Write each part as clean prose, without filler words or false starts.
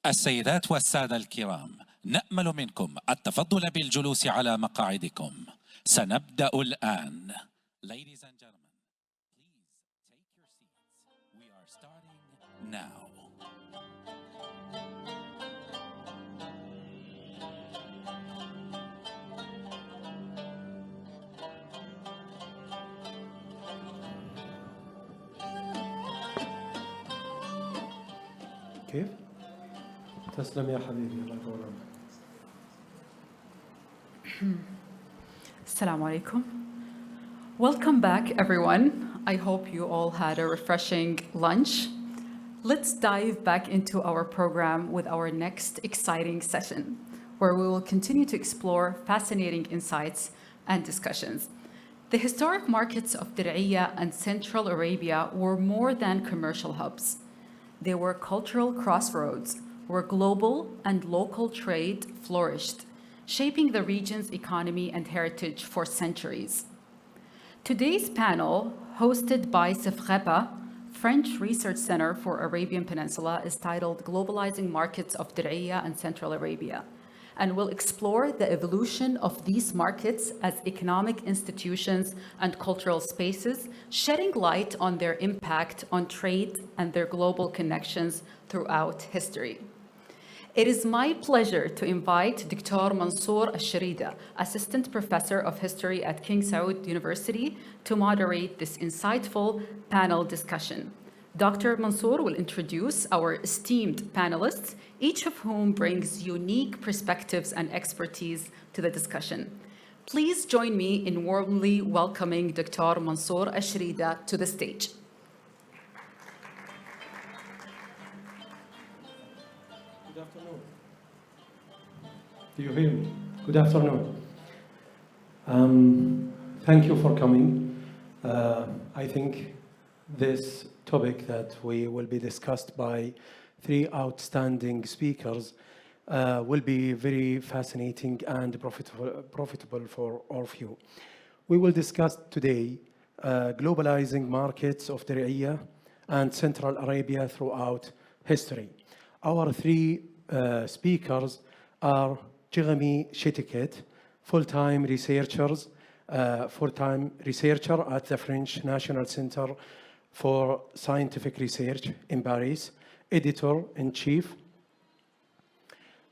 السيدات والسادة الكرام، نأمل منكم التفضل بالجلوس على مقاعدكم. سنبدأ الآن. Ladies and gentlemen, please take your seats. We are starting now. كيف؟ تسلم يا حبيبي، الله يطول عمرك. Assalamu alaikum. Welcome back, everyone. I hope you all had a refreshing lunch. Let's dive back into our program with our next exciting session, where we will continue to explore fascinating insights and discussions. The historic markets of Diriyah and Central Arabia were more than commercial hubs. They were cultural crossroads where global and local trade flourished, shaping the region's economy and heritage for centuries. Today's panel, hosted by CEFREPA, French Research Center for Arabian Peninsula, is titled Globalizing Markets of Diriyah and Central Arabia, and will explore the evolution of these markets as economic institutions and cultural spaces, shedding light on their impact on trade and their global connections throughout history. It is my pleasure to invite Dr. Mansour Al-Sharida, Assistant Professor of History at King Saud University, to moderate this insightful panel discussion. Dr. Mansour will introduce our esteemed panelists, each of whom brings unique perspectives and expertise to the discussion. Please join me in warmly welcoming Dr. Mansour Al-Sharida to the stage. Good afternoon. Do you hear me? Good afternoon. Thank you for coming. I think this topic that we will be discussed by three outstanding speakers will be very fascinating and profitable for all of you. We will discuss today globalizing markets of Diriyah and Central Arabia throughout history. Our three speakers are Jeremy Chetiquet, full-time researcher at the French National Center for Scientific Research in Paris, editor-in-chief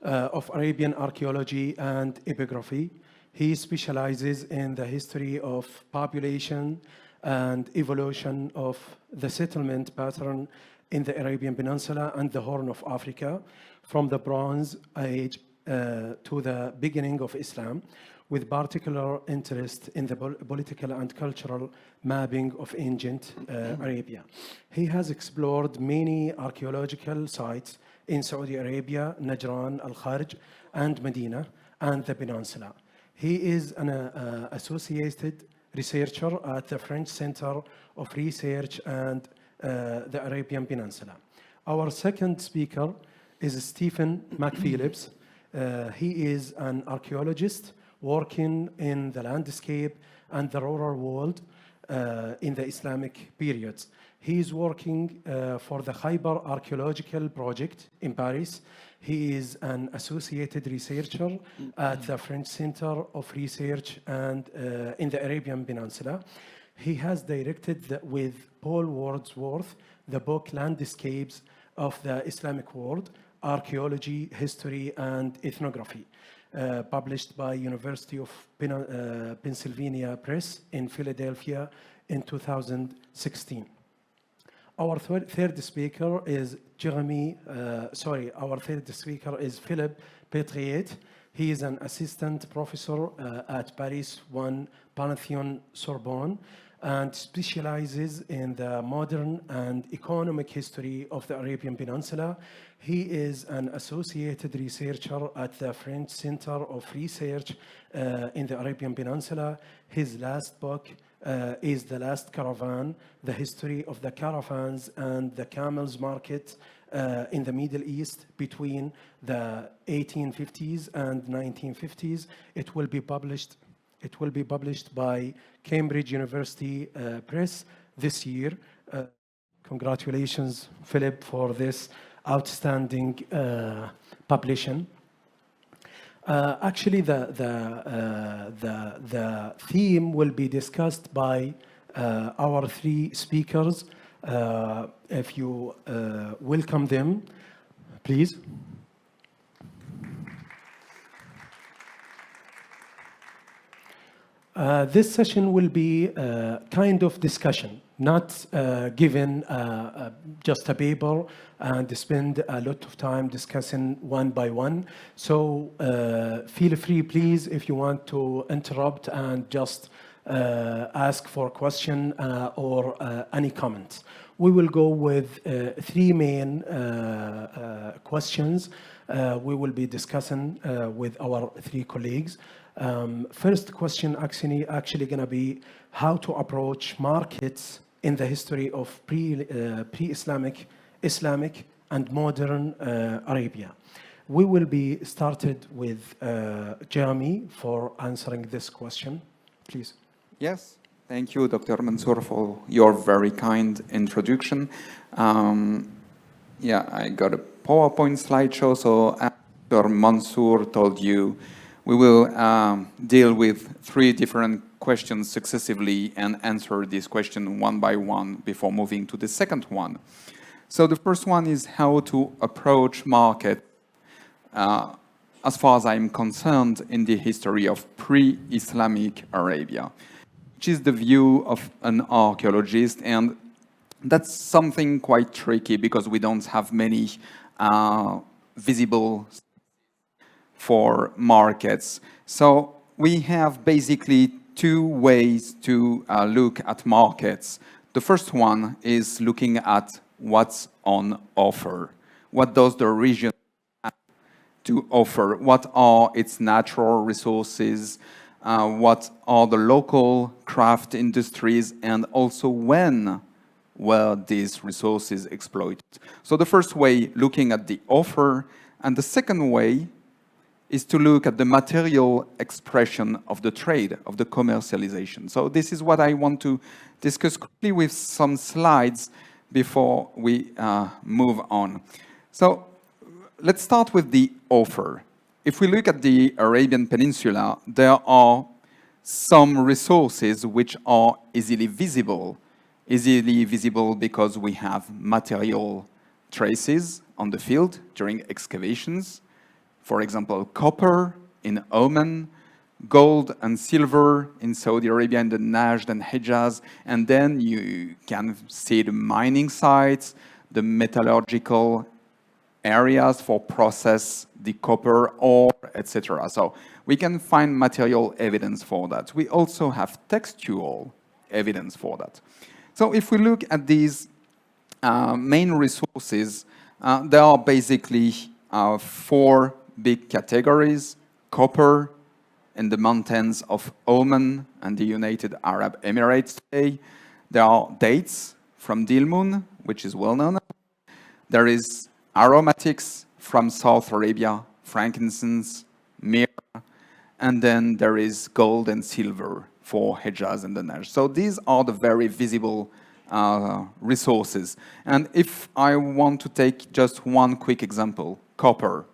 of Arabian archaeology and epigraphy. He specializes in the history of population and evolution of the settlement pattern in the Arabian Peninsula and the Horn of Africa from the Bronze Age to the beginning of Islam, with particular interest in the political and cultural mapping of ancient Arabia. He has explored many archaeological sites in Saudi Arabia, Najran, Al-Kharj, and Medina, and the Peninsula. He is an associated researcher at the French Center of Research and the Arabian Peninsula. Our second speaker is Stephen McPhillips. He is an archaeologist working in the landscape and the rural world in the Islamic periods. He is working for the Khyber Archaeological Project in Paris. He is an associated researcher at the French Center of Research and in the Arabian Peninsula. He has directed with Paul Wordsworth the book Landscapes of the Islamic World, Archaeology, History, and Ethnography, published by University of Pennsylvania Press in Philadelphia in 2016. Our third speaker is Philippe Pétriet. He is an assistant professor at Paris 1 Pantheon Sorbonne and specializes in the modern and economic history of the Arabian Peninsula. He is an associated researcher at the French Center of Research in the Arabian Peninsula. His last book is The Last Caravan, the history of the caravans and the camels market in the Middle East between the 1850s and 1950s. It will be published by Cambridge University Press this year. Congratulations, Philip, for this outstanding publication. Actually, the theme will be discussed by our three speakers. If you welcome them, please. This session will be kind of discussion, not given just a paper and spend a lot of time discussing one by one. So feel free, please, if you want to interrupt and just ask for a question or any comments. We will go with three main questions we will be discussing with our three colleagues. First question actually going to be how to approach markets in the history of pre-Islamic, Islamic, and modern Arabia. We will be started with Jeremy for answering this question. Please. Yes, thank you, Dr. Mansour, for your very kind introduction. Yeah, I got a PowerPoint slideshow, so after Mansour told you, we will deal with three different questions successively and answer this question one by one before moving to the second one. So the first one is how to approach market, as far as I'm concerned, in the history of pre-Islamic Arabia, which is the view of an archaeologist, and that's something quite tricky because we don't have many visible for markets. So we have basically two ways to look at markets. The first one is looking at what's on offer. What does the region have to offer? What are its natural resources? What are the local craft industries? And also when were these resources exploited? So the first way, looking at the offer, and the second way is to look at the material expression of the trade, of the commercialization. So this is what I want to discuss quickly with some slides before we move on. So let's start with the offer. If we look at the Arabian Peninsula, there are some resources which are easily visible because we have material traces on the field during excavations. For example, copper in Oman, gold and silver in Saudi Arabia and the Najd and Hejaz, and then you can see the mining sites, the metallurgical areas for process the copper ore, etc. So we can find material evidence for that. We also have textual evidence for that. So if we look at these main resources, there are basically four big categories: copper in the mountains of Oman and the United Arab Emirates today. There are dates from Dilmun, which is well known. There is aromatics from South Arabia, frankincense, myrrh, and then there is gold and silver for Hejaz and the Najd. So these are the very visible resources. And if I want to take just one quick example, copper.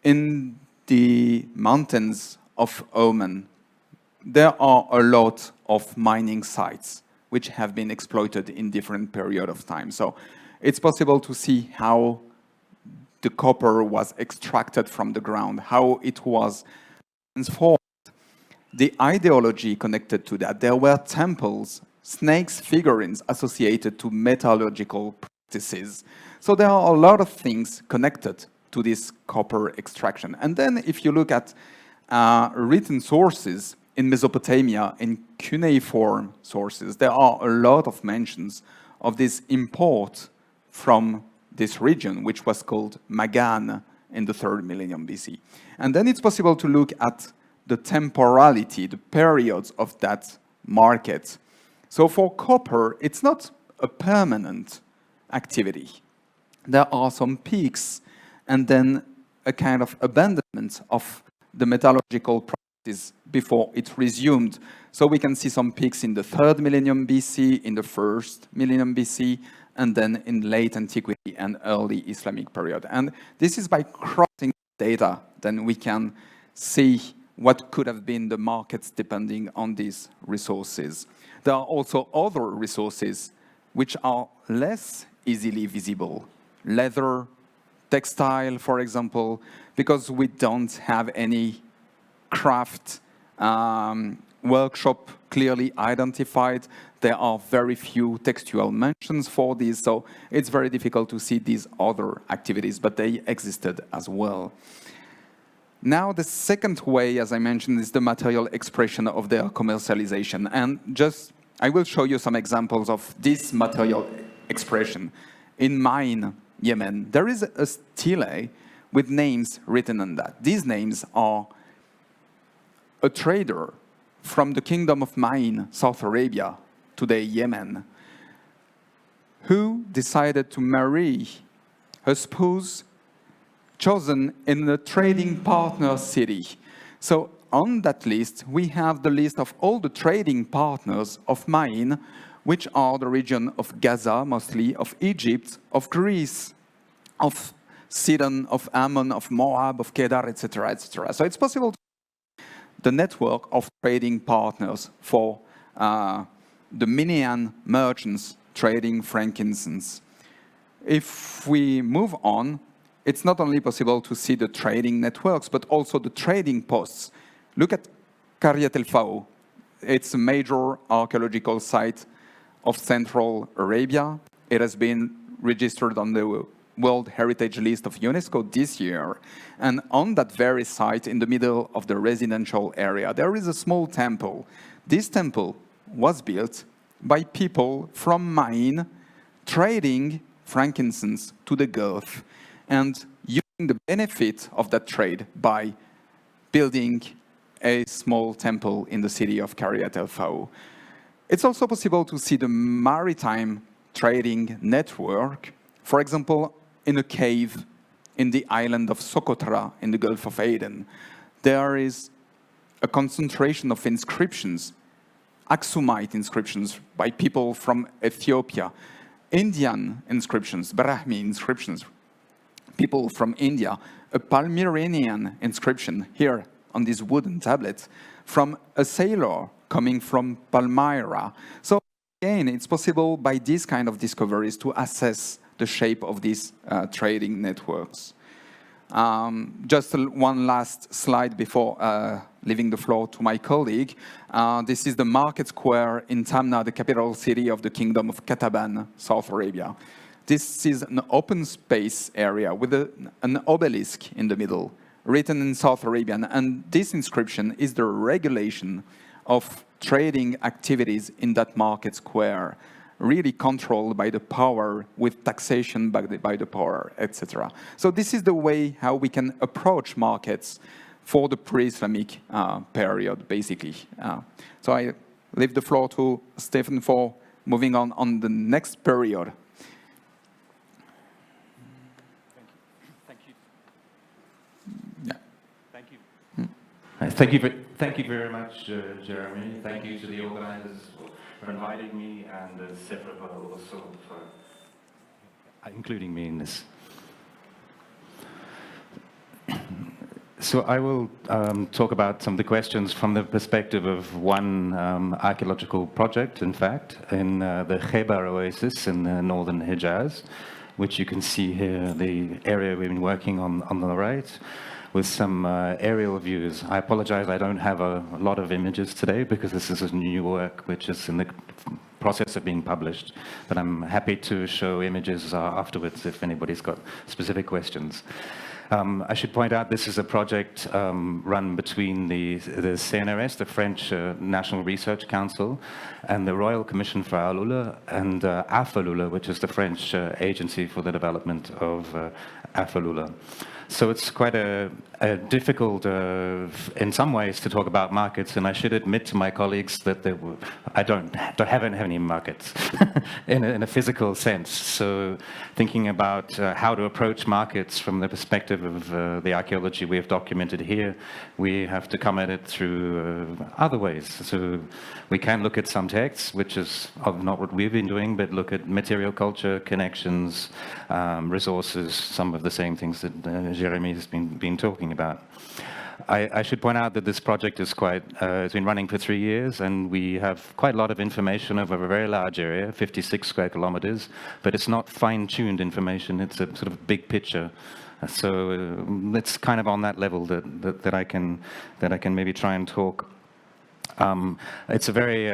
In the mountains of Oman, there are a lot of mining sites which have been exploited in different periods of time. So it's possible to see how the copper was extracted from the ground, how it was transformed. The ideology connected to that, there were temples, snakes figurines associated to metallurgical practices. So there are a lot of things connected to this copper extraction. And then if you look at written sources in Mesopotamia, in cuneiform sources, there are a lot of mentions of this import from this region, which was called Magan in the 3rd millennium BC. And then it's possible to look at the temporality, the periods of that market. So for copper, it's not a permanent activity. There are some peaks and then a kind of abandonment of the metallurgical is before it resumed. So we can see some peaks in the 3rd millennium BC, in the 1st millennium BC, and then in late antiquity and early Islamic period. And this is by crossing data, then we can see what could have been the markets depending on these resources. There are also other resources which are less easily visible. Leather, textile, for example, because we don't have any craft workshop clearly identified. There are very few textual mentions for these, so it's very difficult to see these other activities, but they existed as well. Now, the second way, as I mentioned, is the material expression of their commercialization. And I will show you some examples of this material expression. In Ma'in, Yemen, there is a stele with names written on that. These names are a trader from the kingdom of Ma'in, South Arabia, today Yemen, who decided to marry her spouse chosen in a trading partner city. So on that list, we have the list of all the trading partners of Ma'in, which are the region of Gaza, mostly, of Egypt, of Greece, of Sidon, of Ammon, of Moab, of Kedar, etc., etc. So it's possible to the network of trading partners for the Minean merchants trading frankincense. If we move on, it's not only possible to see the trading networks, but also the trading posts. Look at Qaryat el-Faw. It's a major archaeological site of Central Arabia. It has been registered on the World Heritage List of UNESCO this year. And on that very site, in the middle of the residential area, there is a small temple. This temple was built by people from Ma'in trading frankincense to the Gulf and using the benefit of that trade by building a small temple in the city of Qaryat el-Faw. It's also possible to see the maritime trading network, for example, in a cave in the island of Socotra in the Gulf of Aden. There is a concentration of inscriptions, Aksumite inscriptions by people from Ethiopia, Indian inscriptions, Brahmi inscriptions, people from India, a Palmyrenian inscription here on this wooden tablet from a sailor coming from Palmyra. So again, it's possible by these kind of discoveries to assess the shape of these trading networks. Just one last slide before leaving the floor to my colleague. This is the market square in Tamna, the capital city of the kingdom of Kataban, South Arabia. This is an open space area with an obelisk in the middle, written in South Arabian. And this inscription is the regulation of trading activities in that market square, really controlled by the power, with taxation by the power, etc. So this is the way how we can approach markets for the pre-Islamic period, basically. So I leave the floor to Stephen for moving on the next period. Thank you. Yeah. Thank you. Thank you very much, Jeremy. Thank you to the organizers for inviting me, and Sephra also for including me in this. So I will talk about some of the questions from the perspective of one archaeological project, in fact, in the Khaybar Oasis in the northern Hijaz, which you can see here, the area we've been working on the right, with some aerial views. I apologize, I don't have a lot of images today because this is a new work which is in the process of being published, but I'm happy to show images afterwards if anybody's got specific questions. I should point out this is a project run between the CNRS, the French National Research Council, and the Royal Commission for Al-Ula, and AFALULA, which is the French agency for the development of AFALULA. So it's quite a difficult in some ways to talk about markets, and I should admit to my colleagues that I haven't have any markets in a physical sense. So thinking about how to approach markets from the perspective of the archaeology we have documented here, we have to come at it through other ways. So we can look at some texts, which is not what we've been doing, but look at material culture, connections, resources, some of the same things that Jeremy has been talking about. I should point out that this project is it's been running for 3 years, and we have quite a lot of information over a very large area, 56 square kilometers, but it's not fine-tuned information. It's a sort of big picture. So it's kind of on that level that I can maybe try and talk. It's a very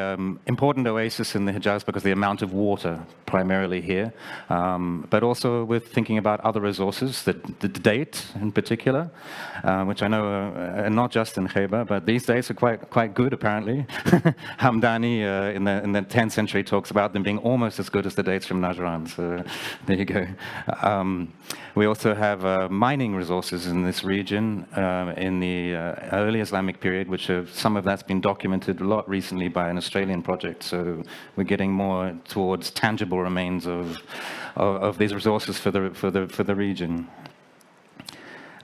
important oasis in the Hejaz because of the amount of water primarily here, but also with thinking about other resources, the date in particular, which I know are not just in Khaybar, but these days are quite good apparently. Hamdani in the 10th century talks about them being almost as good as the dates from Najran, so there you go. We also have mining resources in this region in the early Islamic period, which some of that's been documented a lot recently by an Australian project. So we're getting more towards tangible remains of these resources for the region.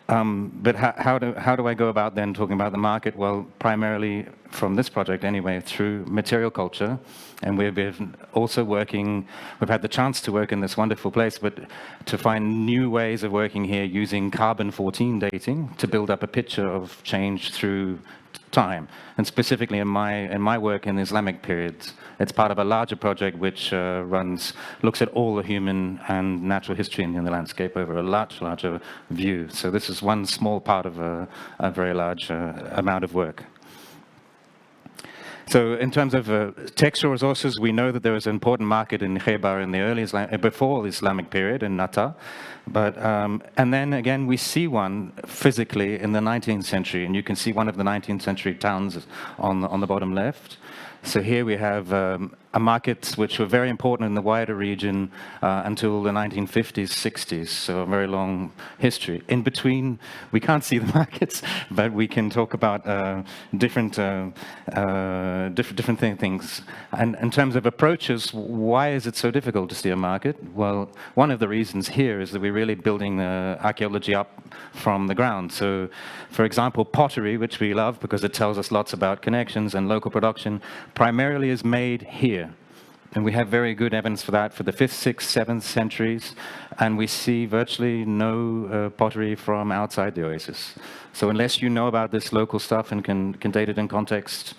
But how do I go about then talking about the market? Well, primarily from this project anyway, through material culture. And we've been also working, we've had the chance to work in this wonderful place, but to find new ways of working here using carbon-14 dating to build up a picture of change through time. And specifically in my work in the Islamic periods, it's part of a larger project which looks at all the human and natural history in the landscape over a larger view. So this is one small part of a very large amount of work. So in terms of textual resources, we know that there was an important market in Khaybar in the early before the Islamic period in Nata. But, and then again, we see one physically in the 19th century, and you can see one of the 19th century towns on the bottom left. So here we have markets which were very important in the wider region until the 1950s, 60s, so a very long history. In between, we can't see the markets, but we can talk about different things. And in terms of approaches, why is it so difficult to see a market? Well, one of the reasons here is that we're really building the archaeology up from the ground. So, for example, pottery, which we love because it tells us lots about connections and local production, primarily is made here. And we have very good evidence for that for the 5th, 6th, 7th centuries. And we see virtually no pottery from outside the oasis. So unless you know about this local stuff and can date it in context,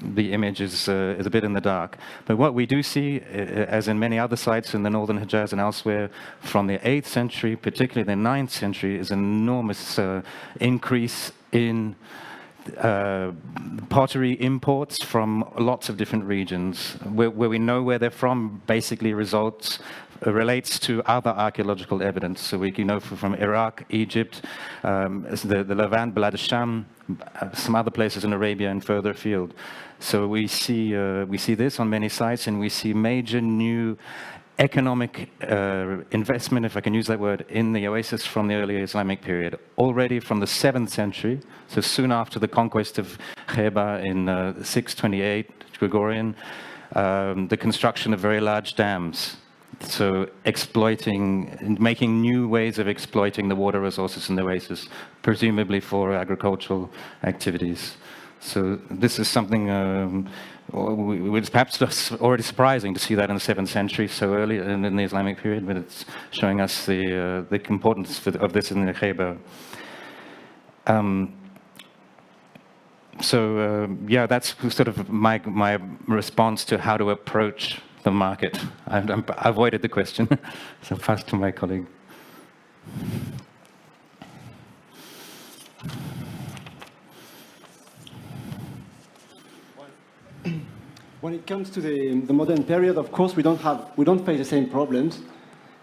the image is a bit in the dark. But what we do see, as in many other sites in the northern Hejaz and elsewhere, from the 8th century, particularly the 9th century, is an enormous increase in pottery imports from lots of different regions. Where we know where they're from basically relates to other archaeological evidence. So we know from Iraq, Egypt, the Levant, Balad al-Sham, some other places in Arabia and further afield. So we see this on many sites, and we see major new economic investment, if I can use that word, in the oasis from the early Islamic period. Already from the 7th century, so soon after the conquest of Khaybar in 628 Gregorian, the construction of very large dams. So making new ways of exploiting the water resources in the oasis, presumably for agricultural activities. So this is something it's perhaps already surprising to see that in the 7th century, so early in the Islamic period, but it's showing us the importance of this in the Khaybar. Yeah, that's sort of my response to how to approach the market. I avoided the question, so pass to my colleague. When it comes to the modern period, of course, we don't face the same problems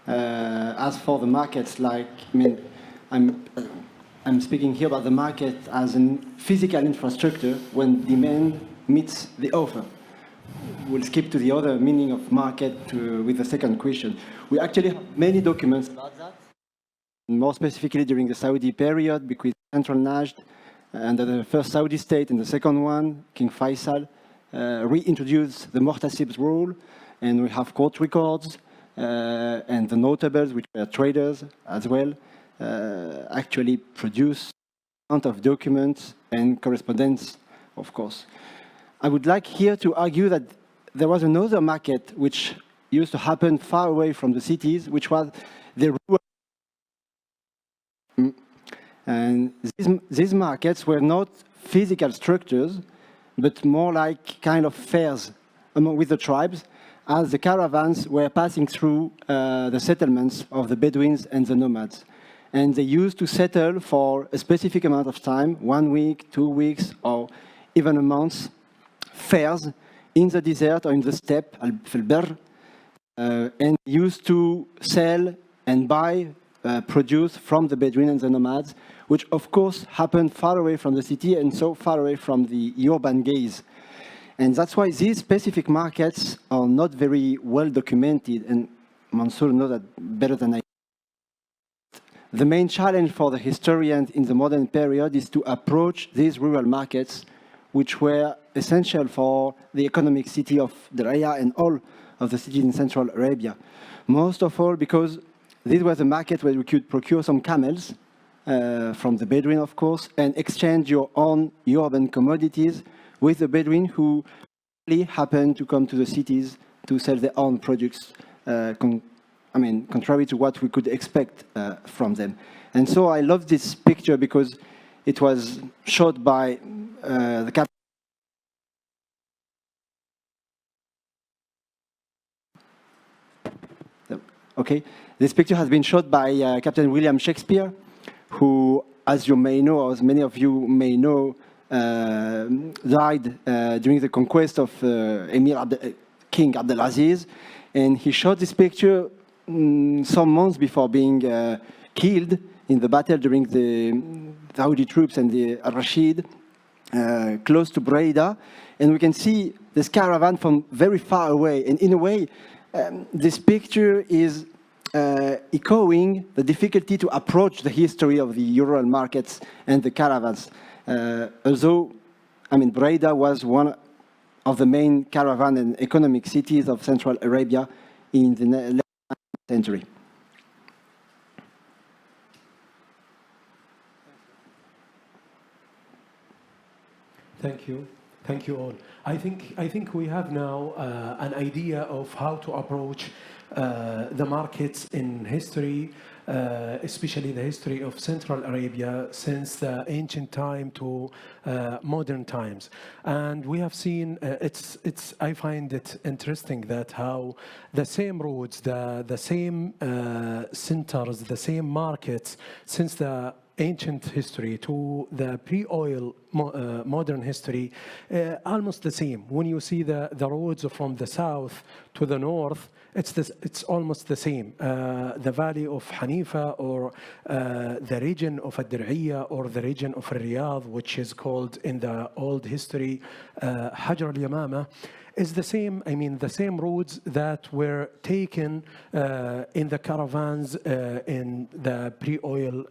as for the markets. Like, I mean, I'm speaking here about the market as a physical infrastructure when demand meets the offer. We'll skip to the other meaning of market with the second question. We actually have many documents about that. more specifically during the Saudi period, because Central Najd, under the first Saudi state and the second one, King Faisal, reintroduced the Muhtasib's rule, and we have court records, and the notables, which were traders as well, actually produced a amount of documents and correspondence, of course. I would like here to argue that there was another market which used to happen far away from the cities, which was the rural. And these markets were not physical structures, but more like kind of fairs with the tribes, as the caravans were passing through the settlements of the Bedouins and the nomads. And they used to settle for a specific amount of time, 1 week, 2 weeks, or even a month, fairs in the desert or in the steppe, al-Filber, and used to sell and buy produce from the Bedouin and the nomads, which of course happened far away from the city and so far away from the urban gaze. And that's why these specific markets are not very well documented, and Mansour knows that better than I. The main challenge for the historians in the modern period is to approach these rural markets, which were essential for the economic city of Diriyah and all of the cities in Central Arabia. Most of all because this was a market where you could procure some camels from the Bedouin, of course, and exchange your own urban commodities with the Bedouin, who really happened to come to the cities to sell their own products, contrary to what we could expect from them. And so I love this picture because it was shot by the captain. Okay, this picture has been shot by Captain William Shakespeare, who, as you may know, or as many of you may know, died during the conquest of King Abdelaziz. And he shot this picture some months before being killed in the battle during the Saudi troops and the Al-Rashid, close to Breda. And we can see this caravan from very far away. And in a way, this picture is echoing the difficulty to approach the history of the rural markets and the caravans. Although, Breda was one of the main caravan and economic cities of Central Arabia in the late 19th century. Thank you. Thank you all. I think we have now an idea of how to approach the markets in history, especially the history of Central Arabia since the ancient time to modern times. And we have seen, I find it interesting that how the same roads, the same centers, the same markets since the ancient history to the pre-oil modern history, almost the same. When you see the roads from the south to the north, it's almost the same. The valley of Hanifa, or the region of Diriyah, or the region of Riyadh, which is called in the old history Hajar al-Yamama, is the same. The same roads that were taken in the caravans in the pre-oil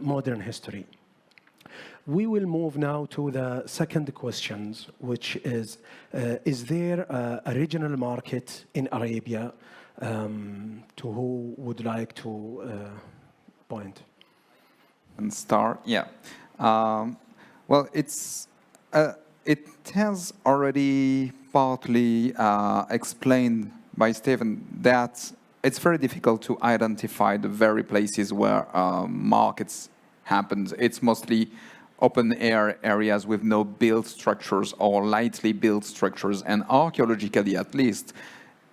modern history. We will move now to the second question, which is there a regional market in Arabia? To who would like to point? And start, yeah. Well, it has already partly explained by Stephen that it's very difficult to identify the very places where markets happen. It's mostly open air areas with no built structures or lightly built structures, and archaeologically at least,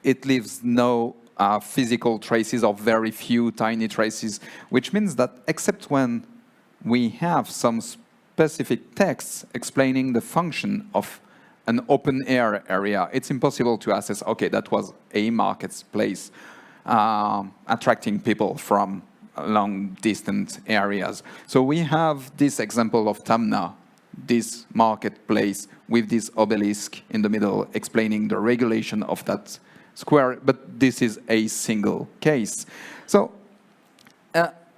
it leaves no physical traces or very few tiny traces, which means that except when we have some specific texts explaining the function of an open air area, it's impossible to assess, okay, that was a marketplace attracting people from long distant areas. So we have this example of Tamna, this marketplace with this obelisk in the middle explaining the regulation of that square, but this is a single case. So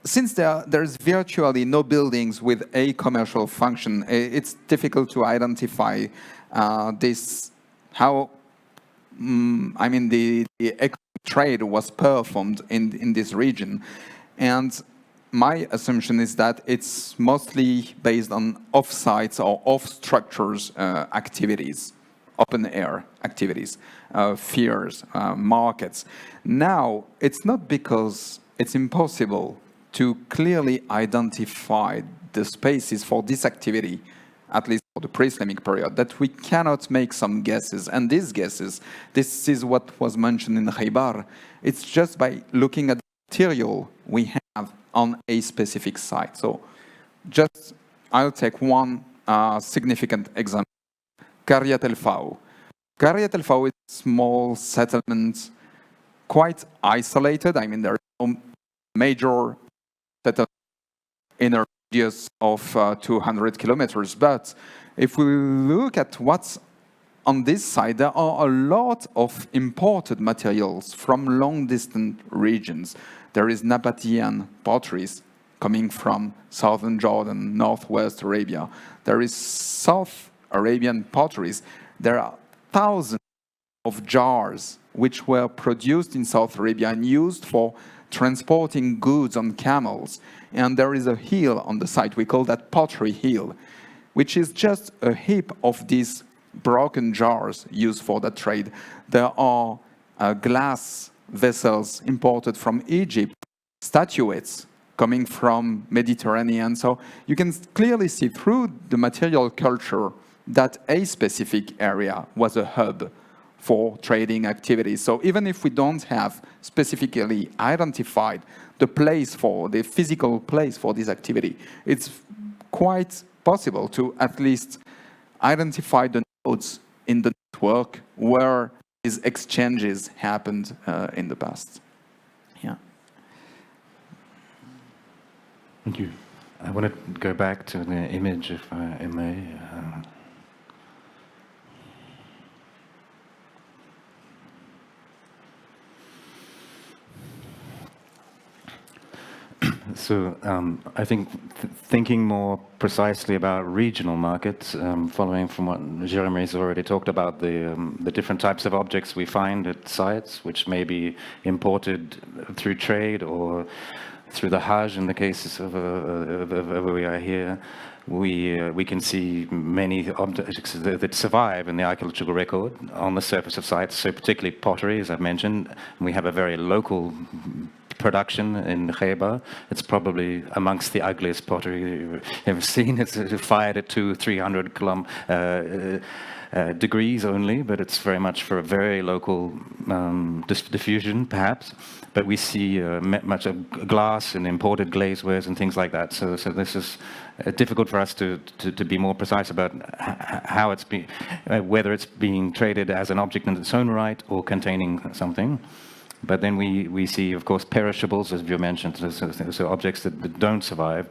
since there's virtually no buildings with a commercial function, it's difficult to identify how the economic trade was performed in this region. And my assumption is that it's mostly based on off-sites or off-structures activities, open-air activities, fairs, markets. Now, it's not because it's impossible to clearly identify the spaces for this activity, at least for the pre-Islamic period, that we cannot make some guesses. And these guesses, this is what was mentioned in Khaybar, it's just by looking at the material we have on a specific site. So just, I'll take one significant example, Qaryat al-Faw. Qaryat al-Faw is a small settlement, quite isolated. I mean, there is no major settlement in a radius of 200 kilometers. But if we look at what's on this side, there are a lot of imported materials from long-distant regions. There is Nabataean potteries coming from southern Jordan, northwest Arabia. There is South Arabian potteries. There are thousands of jars which were produced in South Arabia and used for transporting goods on camels. And there is a hill on the site, we call that Pottery Hill, which is just a heap of these broken jars used for that trade. There are glass vessels imported from Egypt, statuettes coming from Mediterranean. So you can clearly see through the material culture that a specific area was a hub for trading activities. So even if we don't have specifically identified the place for, the physical place for this activity, it's quite possible to at least identify the nodes in the network where these exchanges happened in the past. Yeah. Thank you. I want to go back to the image, if I may. So I think thinking more precisely about regional markets, following from what Jérémy's already talked about, the different types of objects we find at sites, which may be imported through trade or through the Hajj in the cases of where we are here. We can see many objects that survive in the archaeological record on the surface of sites, so particularly pottery, as I've mentioned. We have a very local production in Khaybar. It's probably amongst the ugliest pottery you've ever seen. It's fired at 200-300 degrees only, but it's very much for a very local diffusion, perhaps. But we see much of glass and imported glazewares and things like that. So this is difficult for us to be more precise about how it's whether it's being traded as an object in its own right or containing something. But then we see, of course, perishables, as you mentioned, so objects that don't survive.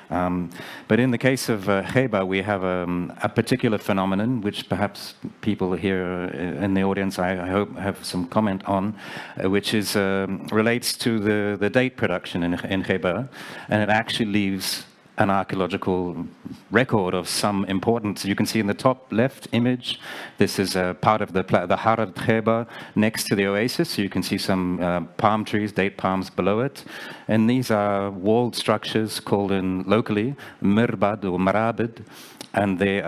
But in the case of Khaybar, we have a particular phenomenon, which perhaps people here in the audience, I hope, have some comment on, which is relates to the date production in Khaybar, and it actually leaves an archaeological record of some importance. You can see in the top left image, this is part of the Harad Khaybar next to the oasis. So you can see some palm trees, date palms below it. And these are walled structures called locally mirbad or marabid. And they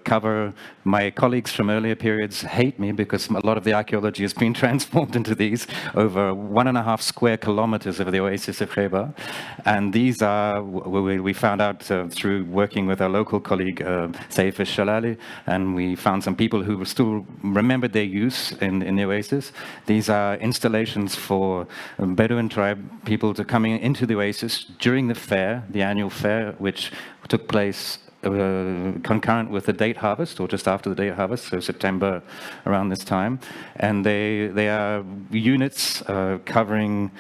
cover, my colleagues from earlier periods hate me because a lot of the archaeology has been transformed into these, over 1.5 square kilometers of the oasis of Khaybar. And these are, we found out through working with our local colleague, Saif al-Shalali, and we found some people who still remembered their use in the oasis. These are installations for Bedouin tribe people to coming into the oasis during the fair, the annual fair, which took place concurrent with the date harvest, or just after the date harvest, so September, around this time. And they are units covering,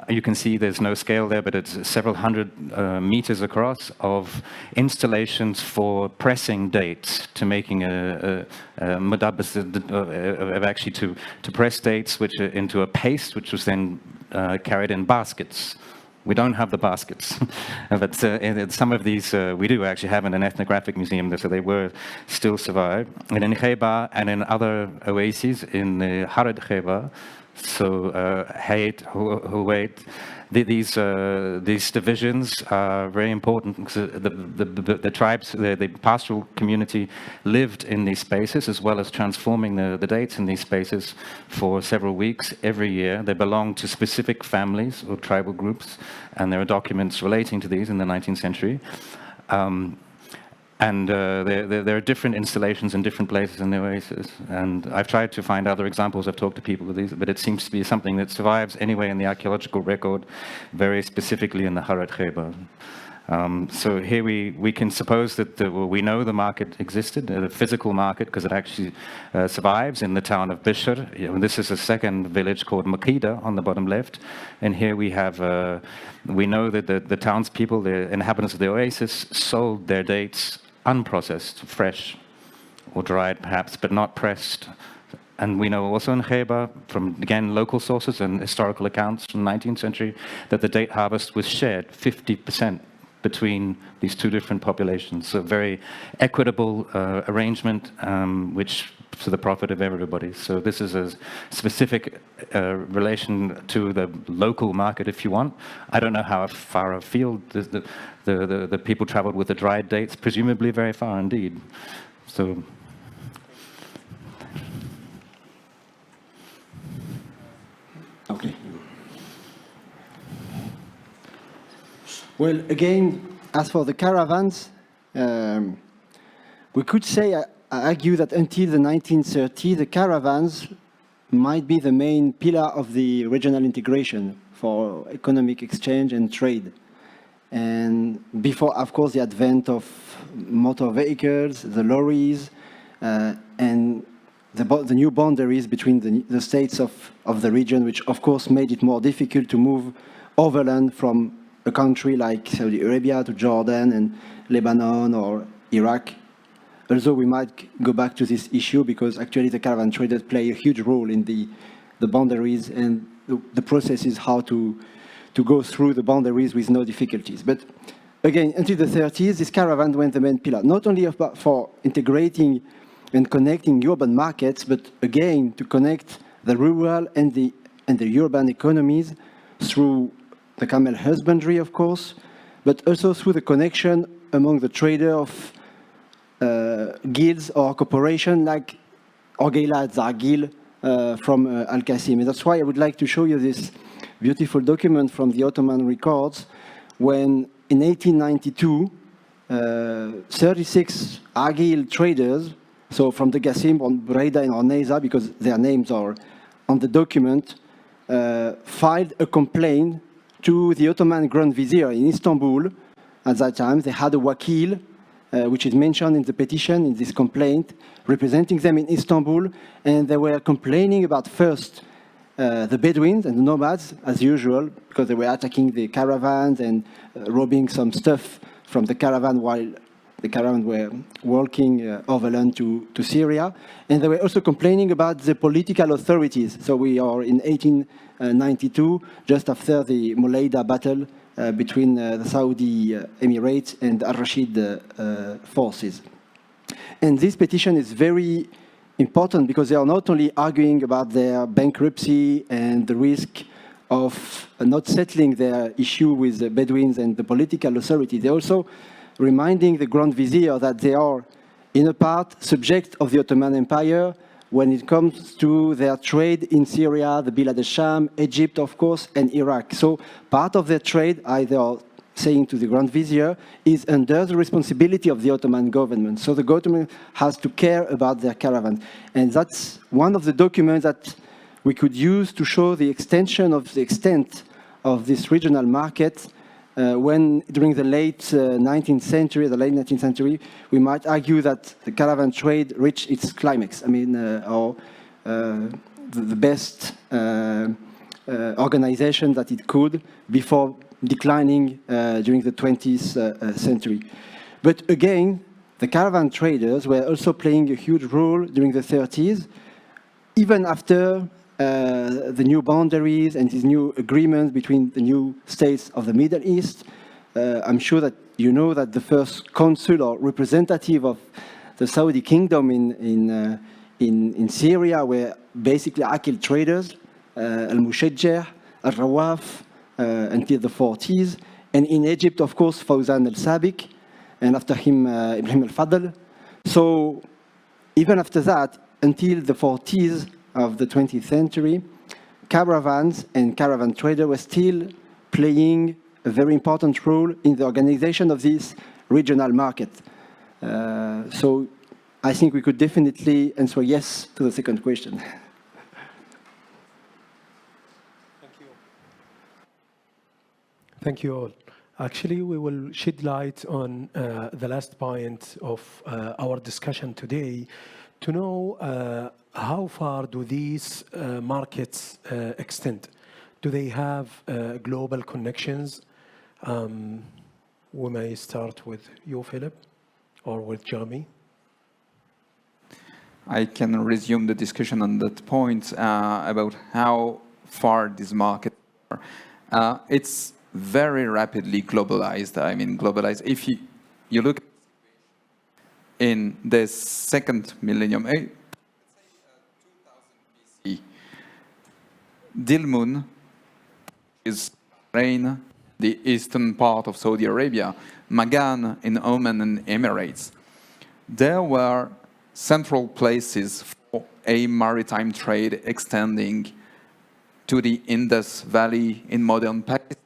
you can see there's no scale there, but it's several hundred meters across of installations for pressing dates, to making a mudabbas, actually to press dates which into a paste, which was then carried in baskets We don't have the baskets, but in some of these we do actually have in an ethnographic museum, so they were still survive. And in Khaybar and in other oases in Harid Khaybar, so Hayat, Huwait, these divisions are very important because the tribes, the pastoral community lived in these spaces as well as transforming the dates in these spaces for several weeks every year. They belong to specific families or tribal groups, and there are documents relating to these in the 19th century. There are different installations in different places in the oasis. And I've tried to find other examples. I've talked to people with these, but it seems to be something that survives anyway in the archaeological record, very specifically in the Harid Khaybar. So here we can suppose that we know the market existed, the physical market, because it actually survives in the town of Bishr. This is a second village called Makida on the bottom left. And here we have, we know that the townspeople, the inhabitants of the oasis, sold their dates unprocessed, fresh or dried perhaps, but not pressed. And we know also in Khaybar, from again local sources and historical accounts from the 19th century, that the date harvest was shared 50% between these two different populations. So very equitable arrangement, which to the profit of everybody. So this is a specific relation to the local market, if you want. I don't know how far afield the people traveled with the dried dates, presumably very far indeed. So. Okay. Well, again, as for the caravans, we could say, I argue that until the 1930s, the caravans might be the main pillar of the regional integration for economic exchange and trade. And before, of course, the advent of motor vehicles, the lorries, and the new boundaries between the states of the region, which of course made it more difficult to move overland from a country like Saudi Arabia to Jordan and Lebanon or Iraq. Also, we might go back to this issue because actually the caravan traders play a huge role in the boundaries and the process is how to go through the boundaries with no difficulties. But again, until the 30s, this caravan went the main pillar, not only for integrating and connecting urban markets, but again, to connect the rural and the urban economies through the camel husbandry, of course, but also through the connection among the trader of guilds or corporation like Orgeila Zargil from Al-Qasim. And that's why I would like to show you this beautiful document from the Ottoman records when in 1892, 36 Argil traders, so from the Qasim, on Breida and Orneza, because their names are on the document, filed a complaint to the Ottoman Grand Vizier in Istanbul. At that time, they had a wakil, which is mentioned in the petition, in this complaint, representing them in Istanbul, and they were complaining about first the Bedouins and the nomads, as usual, because they were attacking the caravans and robbing some stuff from the caravan while the caravan were walking overland to Syria. And they were also complaining about the political authorities. So we are in 1892, just after the Mulaida battle between the Saudi Emirates and Al-Rashid forces. And this petition is very important because they are not only arguing about their bankruptcy and the risk of not settling their issue with the Bedouins and the political authority, they're also reminding the Grand Vizier that they are, in a part, subject of the Ottoman Empire when it comes to their trade in Syria, the Bilad al-Sham, Egypt, of course, and Iraq. So part of their trade, they are saying to the Grand Vizier, is under the responsibility of the Ottoman government. So the government has to care about their caravans. And that's one of the documents that we could use to show the extent of this regional market when, during the late 19th century, we might argue that the caravan trade reached its climax. I mean, the best organization that it could before declining during the 20th century. But again, the caravan traders were also playing a huge role during the 30s, even after the new boundaries and these new agreements between the new states of the Middle East. I'm sure that you know that the first consul or representative of the Saudi kingdom in Syria were basically Akil traders, Al-Mushajjah, Al-Rawaf, until the 40s. And in Egypt, of course, Fawzan al-Sabiq, and after him, Ibrahim al-Fadl. So even after that, until the 40s of the 20th century, caravans and caravan traders were still playing a very important role in the organization of this regional market. So I think we could definitely answer yes to the second question. Thank you. Thank you all. Actually, we will shed light on the last point of our discussion today to know how far do these markets extend? Do they have global connections? We may start with you, Philip, or with Jeremy. I can resume the discussion on that point about how far this market are. It's very rapidly globalized. I mean, globalized. If you look in the second millennium, 2000 BC, Dilmun is Bahrain, the eastern part of Saudi Arabia, Magan in Oman and Emirates. There were central places for a maritime trade extending to the Indus Valley in modern Pakistan,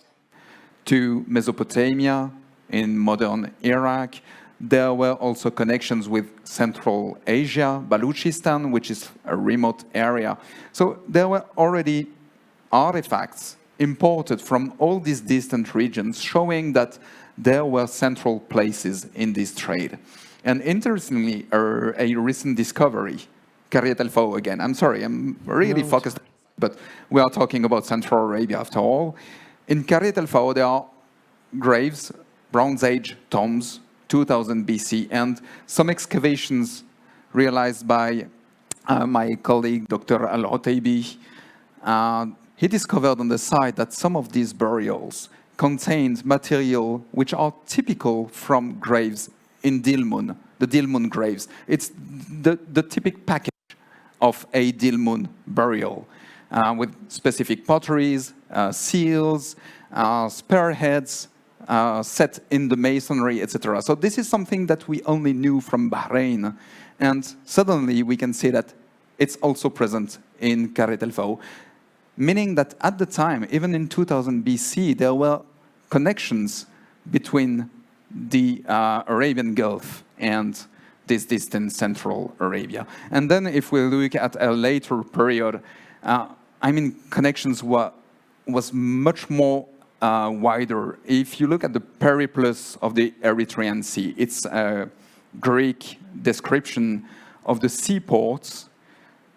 to Mesopotamia in modern Iraq. There were also connections with Central Asia, Baluchistan, which is a remote area. So there were already artifacts imported from all these distant regions showing that there were central places in this trade. And interestingly, a recent discovery, Qaryat al-Faw again. I'm sorry, I'm really focused, but we are talking about Central Arabia after all. In Qaryat al-Faw, there are graves, Bronze Age tombs, 2000 BC, and some excavations realized by my colleague, Dr. Al-Utaybi. He discovered on the site that some of these burials contained material which are typical from graves in Dilmun, the Dilmun graves. It's the typical package of a Dilmun burial with specific potteries, seals, spearheads, set in the masonry, etc. So this is something that we only knew from Bahrain. And suddenly we can see that it's also present in Qaryat al-Faw, meaning that at the time, even in 2000 BC, there were connections between the Arabian Gulf and this distant Central Arabia. And then if we look at a later period, I mean, connections was much more wider. If you look at the periplus of the Erythraean Sea, it's a Greek description of the seaports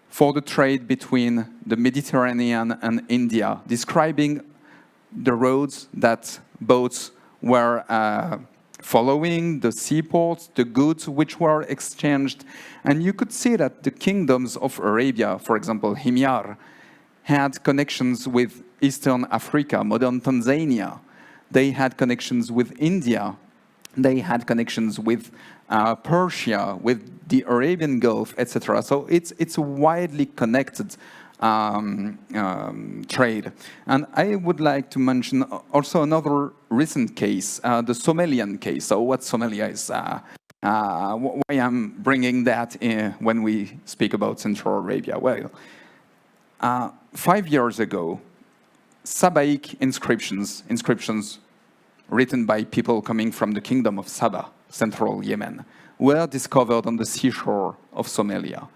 for the trade between the Mediterranean and India, describing the roads that boats were following, the seaports, the goods which were exchanged. And you could see that the kingdoms of Arabia, for example, Himyar, had connections with Eastern Africa, modern Tanzania. They had connections with India. They had connections with Persia, with the Arabian Gulf, etc. So it's a widely connected trade. And I would like to mention also another recent case, the Somalian case. So what Somalia is, why I'm bringing that in when we speak about Central Arabia. Well, 5 years ago, Sabaic inscriptions written by people coming from the kingdom of Sabah, central Yemen, were discovered on the seashore of Somalia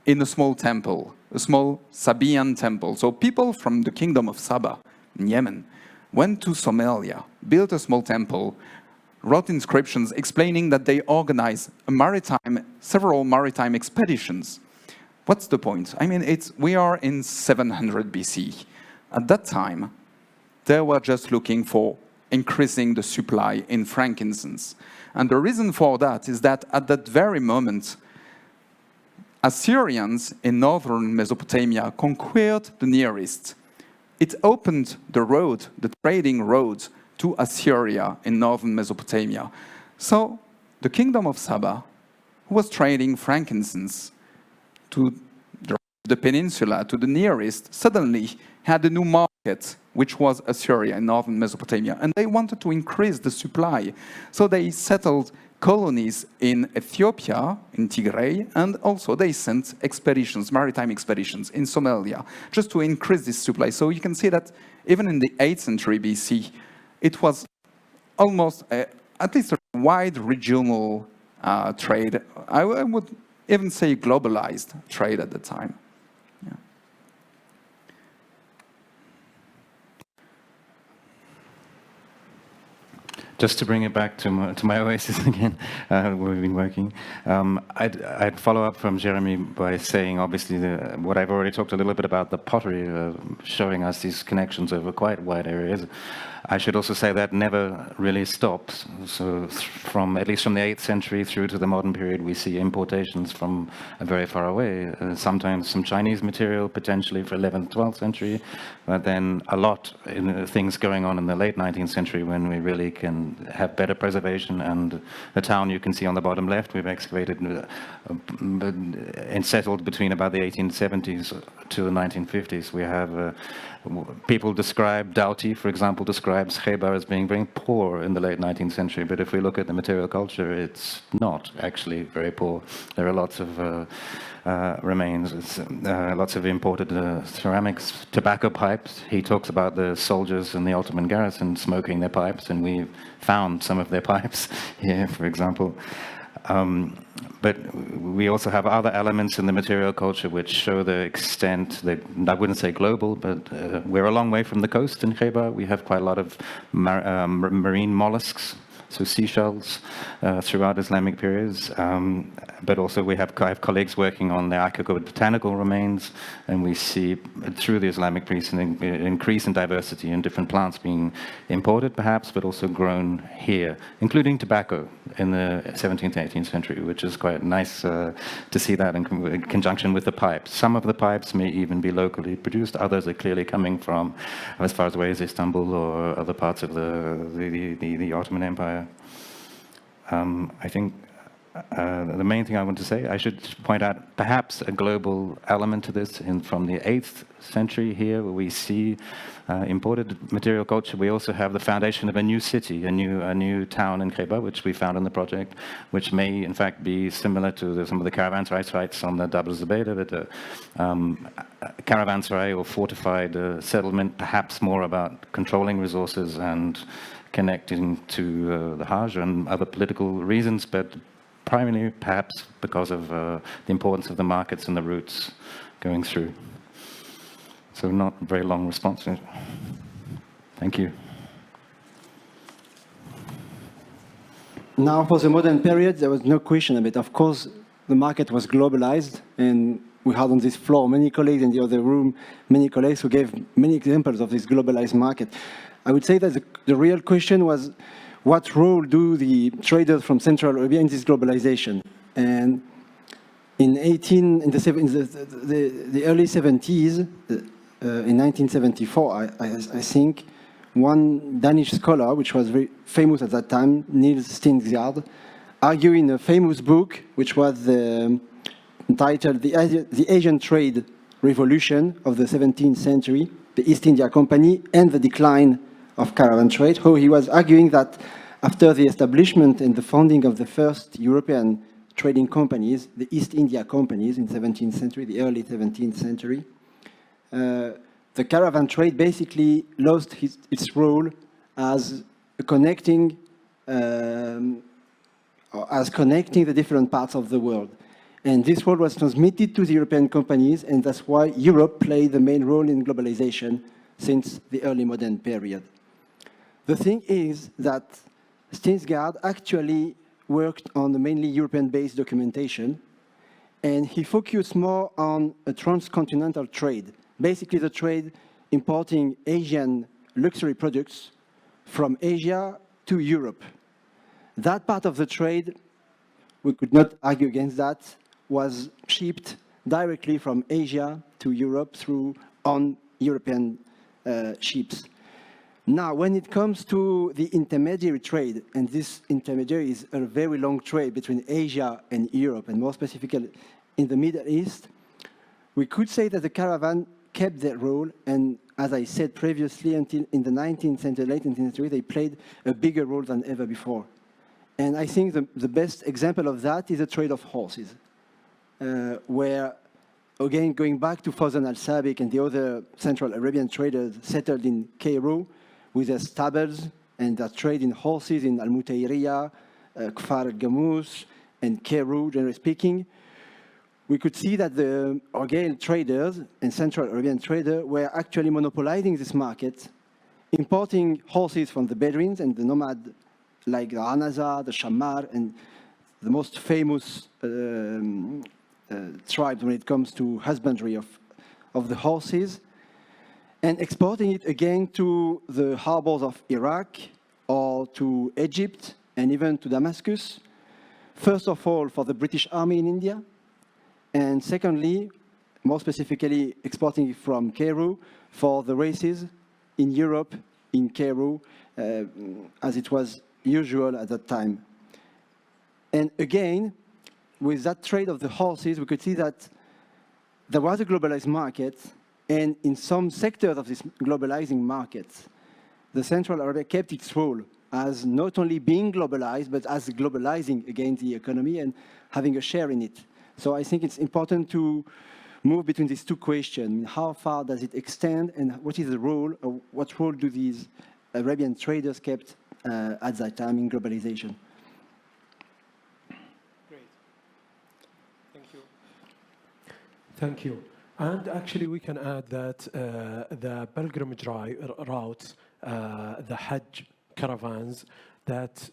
in a small temple, a small Sabaean temple. So people from the kingdom of Sabah in Yemen went to Somalia, built a small temple, wrote inscriptions explaining that they organized several maritime expeditions. What's the point? I mean, we are in 700 BC. At that time, they were just looking for increasing the supply in frankincense. And the reason for that is that at that very moment, Assyrians in northern Mesopotamia conquered the Near East. It opened the road, the trading road, to Assyria in northern Mesopotamia. So the kingdom of Saba, who was trading frankincense to the peninsula, to the Near East, suddenly had a new market, which was Assyria in northern Mesopotamia. And they wanted to increase the supply. So they settled colonies in Ethiopia, in Tigray, and also they sent expeditions, maritime expeditions in Somalia, just to increase this supply. So you can see that even in the 8th century BC, it was almost at least a wide regional trade. I would even say globalized trade at the time. Yeah. Just to bring it back to my oasis again, where we've been working, I'd follow up from Jeremy by saying, obviously, what I've already talked a little bit about, the pottery, showing us these connections over quite wide areas. I should also say that never really stops. So from, at least from the 8th century through to the modern period, we see importations from very far away. Sometimes some Chinese material, potentially for 11th, 12th century, but then a lot in things going on in the late 19th century when we really can have better preservation. And the town you can see on the bottom left, we've excavated and settled between about the 1870s to the 1950s. We have people describe, Doughty, for example, describes Khaybar as being very poor in the late 19th century, but if we look at the material culture, it's not actually very poor. There are lots of remains, lots of imported ceramics, tobacco pipes. He talks about the soldiers in the Ottoman garrison smoking their pipes, and we've found some of their pipes here, for example. But we also have other elements in the material culture which show the extent, I wouldn't say global, but we're a long way from the coast in Khaybar. We have quite a lot of marine mollusks, so seashells, throughout Islamic periods. But also I have colleagues working on the archaeobotanical remains, and we see through the Islamic periods an increase in diversity in different plants being imported perhaps, but also grown here, including tobacco in the 17th, 18th century, which is quite nice to see that in conjunction with the pipes. Some of the pipes may even be locally produced, others are clearly coming from as far away as Istanbul or other parts of the Ottoman Empire. I think the main thing I want to say, I should point out perhaps a global element to this from the 8th century here, where we see imported material culture. We also have the foundation of a new city, a new town in Khaybar, which we found in the project, which may in fact be similar to some of the caravanserai sites on the Dabr Zubaydah, but caravanserai or fortified settlement, perhaps more about controlling resources and connecting to the Hajj and other political reasons, but primarily perhaps because of the importance of the markets and the routes going through. So not a very long response. Thank you. Now, for the modern period, there was no question of it. Of course, the market was globalized, and we had on this floor many colleagues in the other room, many colleagues who gave many examples of this globalized market. I would say that the real question was, what role do the traders from Central Arabia in this globalization? And in the early 70s, in 1974, I think, one Danish scholar, which was very famous at that time, Niels Stensgaard, argued in a famous book, which was entitled The Asian Trade Revolution of the 17th Century, the East India Company and the Decline of Caravan Trade, how he was arguing that after the establishment and the founding of the first European trading companies, the East India companies in the 17th century, the early 17th century, the caravan trade basically lost its role as connecting the different parts of the world. And this role was transmitted to the European companies, and that's why Europe played the main role in globalization since the early modern period. The thing is that Stensgaard actually worked on the mainly European-based documentation, and he focused more on a transcontinental trade, basically the trade importing Asian luxury products from Asia to Europe. That part of the trade, we could not argue against that, was shipped directly from Asia to Europe on European ships. Now, when it comes to the intermediary trade, and this intermediary is a very long trade between Asia and Europe, and more specifically in the Middle East, we could say that the caravan kept their role, and as I said previously, until in the 19th century, late 19th century, they played a bigger role than ever before. And I think the best example of that is the trade of horses, where, again, going back to Fawzan al-Sabiq and the other Central Arabian traders settled in Cairo with their stables and their trade in horses in Al-Mutayriya, Kfar al-Gamus, and Cairo, generally speaking, we could see that the Argyle traders and Central Arabian traders were actually monopolizing this market, importing horses from the Bedouins and the nomad like the Anaza, the Shammar, and the most famous tribes when it comes to husbandry of the horses, and exporting it again to the harbors of Iraq or to Egypt and even to Damascus, first of all for the British Army in India, and secondly, more specifically, exporting it from Cairo for the races in Europe, in Cairo, as it was usual at that time. And again, with that trade of the horses, we could see that there was a globalized market, and in some sectors of this globalizing market, the Central Arabia kept its role as not only being globalized, but as globalizing again the economy and having a share in it. So I think it's important to move between these two questions. How far does it extend, and what is the role, or what role do these Arabian traders kept at that time in globalization? Great. Thank you. Thank you. And actually, we can add that the pilgrimage routes, the Hajj caravans, that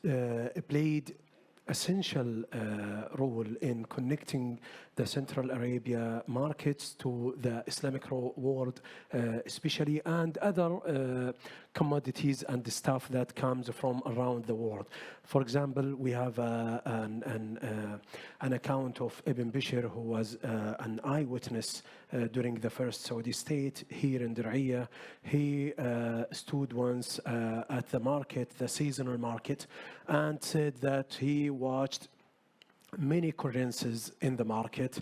played essential role in connecting the Central Arabia markets to the Islamic world, especially, and other commodities and the stuff that comes from around the world. For example, we have an account of Ibn Bishr, who was an eyewitness during the first Saudi state here in Diriyah. He stood once at the market, the seasonal market, and said that he watched many currencies in the market,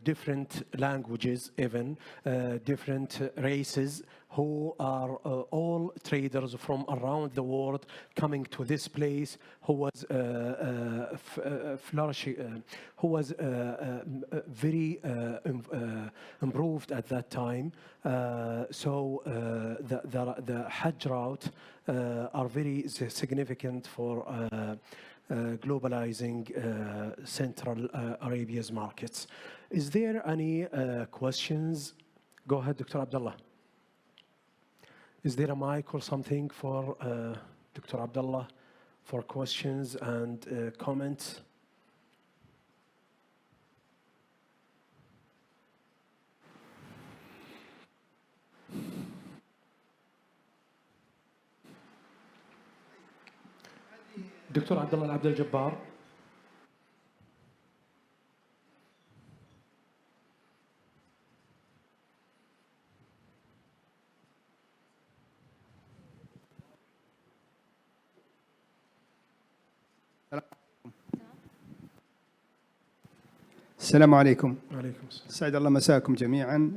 different languages even, different races, who are all traders from around the world coming to this place, who was flourishing, who was very improved at that time. So the Hajj route are very significant for globalizing Central Arabia's markets. Is there any questions? Go ahead, Dr. Abdullah. Is there a mic or something for Dr. Abdullah for questions and comments? Dr. Abdullah Abdel Jabbar. السلام عليكم. عليكم السلام. سعد الله مساكم جميعا.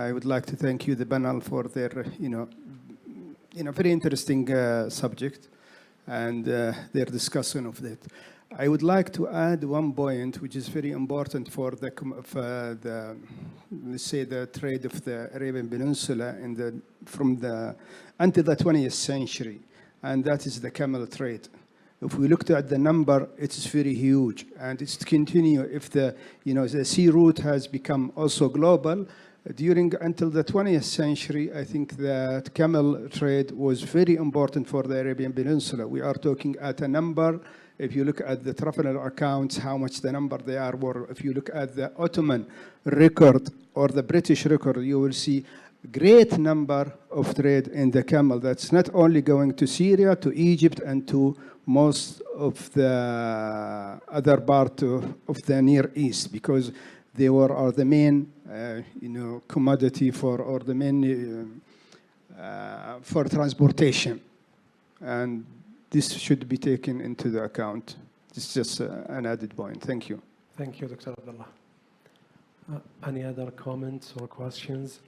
I would like to thank you, the panel, for their, very interesting subject and their discussion of that. I would like to add one point which is very important for the let's say the trade of the Arabian Peninsula until the 20th century, and that is the camel trade. If we looked at the number, it is very huge, and it's continue. If the sea route has become also global, until the 20th century, I think that camel trade was very important for the Arabian Peninsula. We are talking at a number. If you look at the traveler accounts, how much the number they are, or if you look at the Ottoman record or the British record, you will see great number of trade in the camel. That's not only going to Syria, to Egypt, and to most of the other part of the Near East, because they are the main, commodity for, or the main for transportation. And this should be taken into the account. This is just an added point. Thank you. Thank you, Dr. Abdullah. Any other comments or questions?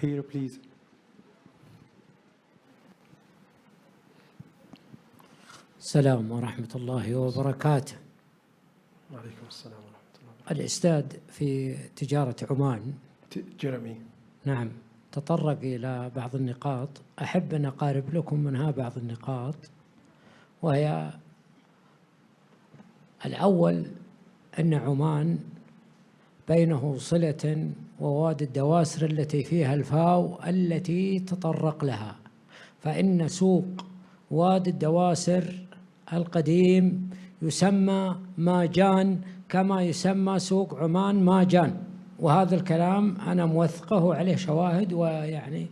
Here, please. السلام ورحمة الله وبركاته. وعليكم السلام ورحمة الله وبركاته. الأستاذ في تجارة عمان جيرمي. نعم تطرق إلى بعض النقاط، أحب أن أقارب لكم منها بعض النقاط، وهي الأول أن عمان بينه صلة ووادي الدواسر التي فيها الفاو التي تطرق لها، فإن سوق وادي الدواسر القديم يسمى ماجان كما يسمى سوق عمان ماجان، وهذا الكلام أنا موثقه وعليه شواهد، ويعني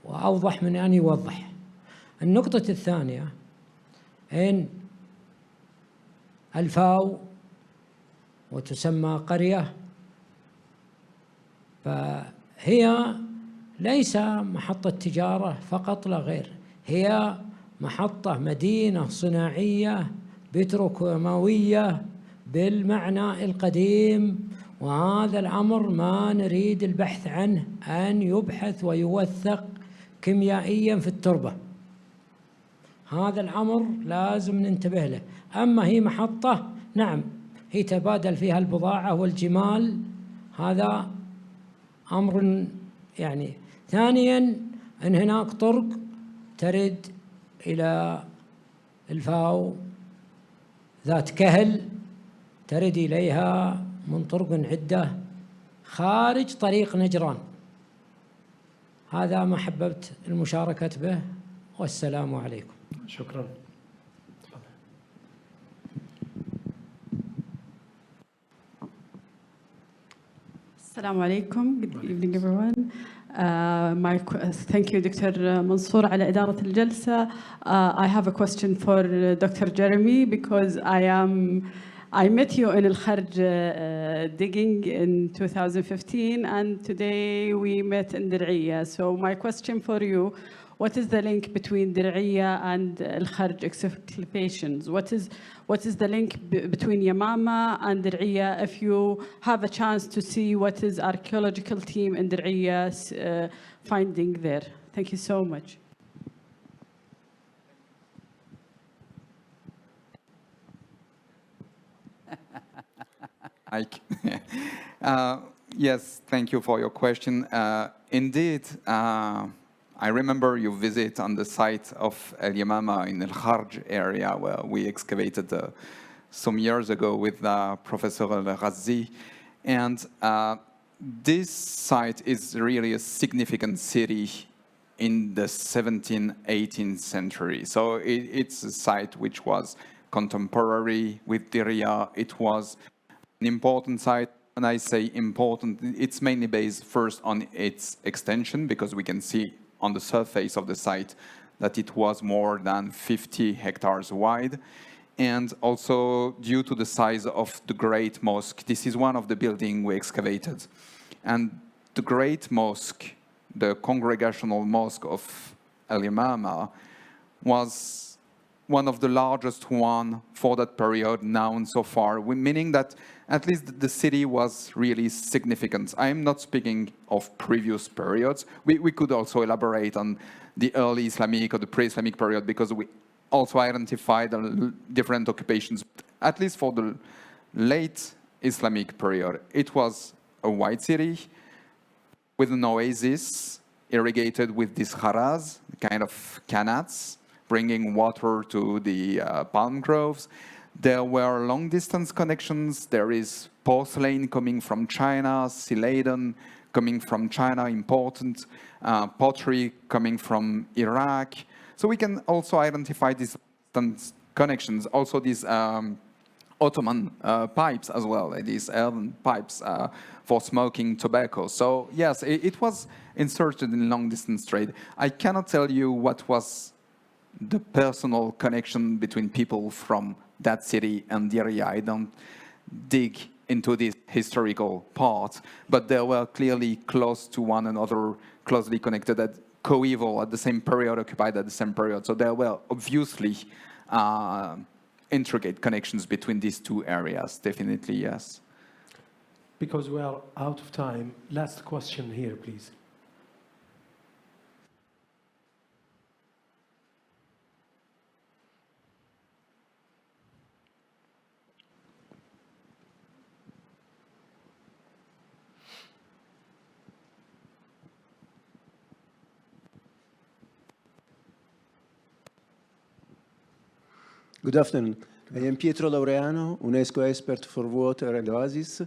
وأوضح من أن يوضح. النقطة الثانية إن الفاو وتسمى قرية، فهي ليس محطة تجارة فقط لا غير، هي محطة مدينة صناعية بتروكيماوية بالمعنى القديم، وهذا الأمر ما نريد البحث عنه، أن يبحث ويوثق كيميائيا في التربة. هذا الأمر لازم ننتبه له. أما هي محطة نعم هي تبادل فيها البضاعة والجمال، هذا أمر يعني. ثانيا أن هناك طرق ترد إلى الفاو ذات كهل، ترد إليها من طرق عدة خارج طريق نجران. هذا ما حببت المشاركة به، والسلام عليكم. شكرا. Assalamu alaikum. Good evening, everyone. Thank you, Dr. Mansour, على إدارة الجلسة. I have a question for Dr. Jeremy, because I met you in Al Kharj digging in 2015, and today we met in Diriyah. So my question for you, what is the link between Diriyah and Al Kharj excavations? What is the link between Yamama and Diriyah? If you have a chance to see what is archaeological team in Diriyah finding there. Thank you so much. Yes, thank you for your question. Indeed, I remember you visit on the site of El Yamama in Al Kharj area, where we excavated some years ago with Professor Al-Ghazi. And this site is really a significant city in the 17th, 18th century. So it's a site which was contemporary with Diriyah. It was an important site. And I say important, it's mainly based first on its extension, because we can see on the surface of the site that it was more than 50 hectares wide. And also due to the size of the Great Mosque. This is one of the buildings we excavated. And the Great Mosque, the Congregational Mosque of El Yamama, was one of the largest one for that period known so far, meaning that at least the city was really significant. I am not speaking of previous periods. We could also elaborate on the early Islamic or the pre-Islamic period, because we also identified the different occupations. At least for the late Islamic period, it was a white city with an oasis irrigated with these kharaz, kind of canats, bringing water to the palm groves. There were long-distance connections. There is porcelain coming from China, Siladen coming from China, important, pottery coming from Iraq. So we can also identify these connections, also these Ottoman pipes as well, these earthen pipes for smoking tobacco. So yes, it was inserted in long-distance trade. I cannot tell you what was the personal connection between people from that city and Diriyah. I don't dig into this historical part, but they were clearly close to one another, closely connected, at coeval at the same period, occupied at the same period. So there were obviously intricate connections between these two areas, definitely, yes. Because we are out of time, last question here, please. Good afternoon. I am Pietro Laureano, UNESCO expert for water and oasis.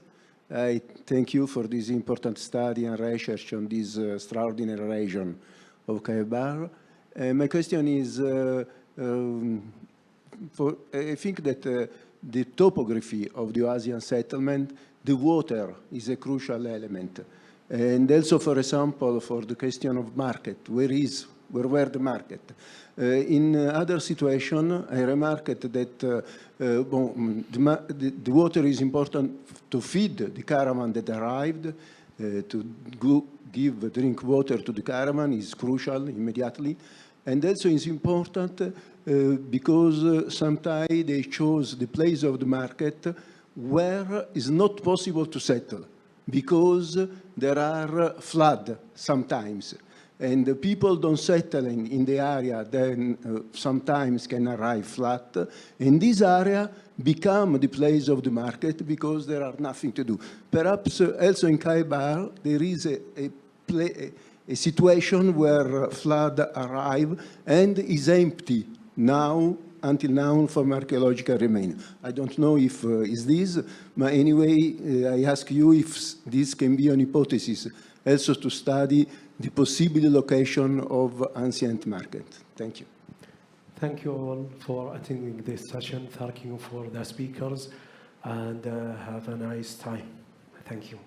I thank you for this important study and research on this extraordinary region of Kaibar. My question is, I think that the topography of the Oasian settlement, the water is a crucial element. And also, for example, for the question of market, where were the market? In other situation, I remarked that the water is important to feed the caravan that arrived, to give drink water to the caravan is crucial immediately. And also it's important because sometimes they chose the place of the market where it's not possible to settle because there are flood sometimes. And the people don't settle in the area, then sometimes can arrive flat. And this area become the place of the market because there are nothing to do. Perhaps also in Kaibar, there is a situation where flood arrive and is empty now, until now, from archaeological remains. I don't know if is this, but anyway, I ask you if this can be an hypothesis also to study the possible location of ancient market. Thank you. Thank you all for attending this session. Thank you for the speakers, and have a nice time. Thank you.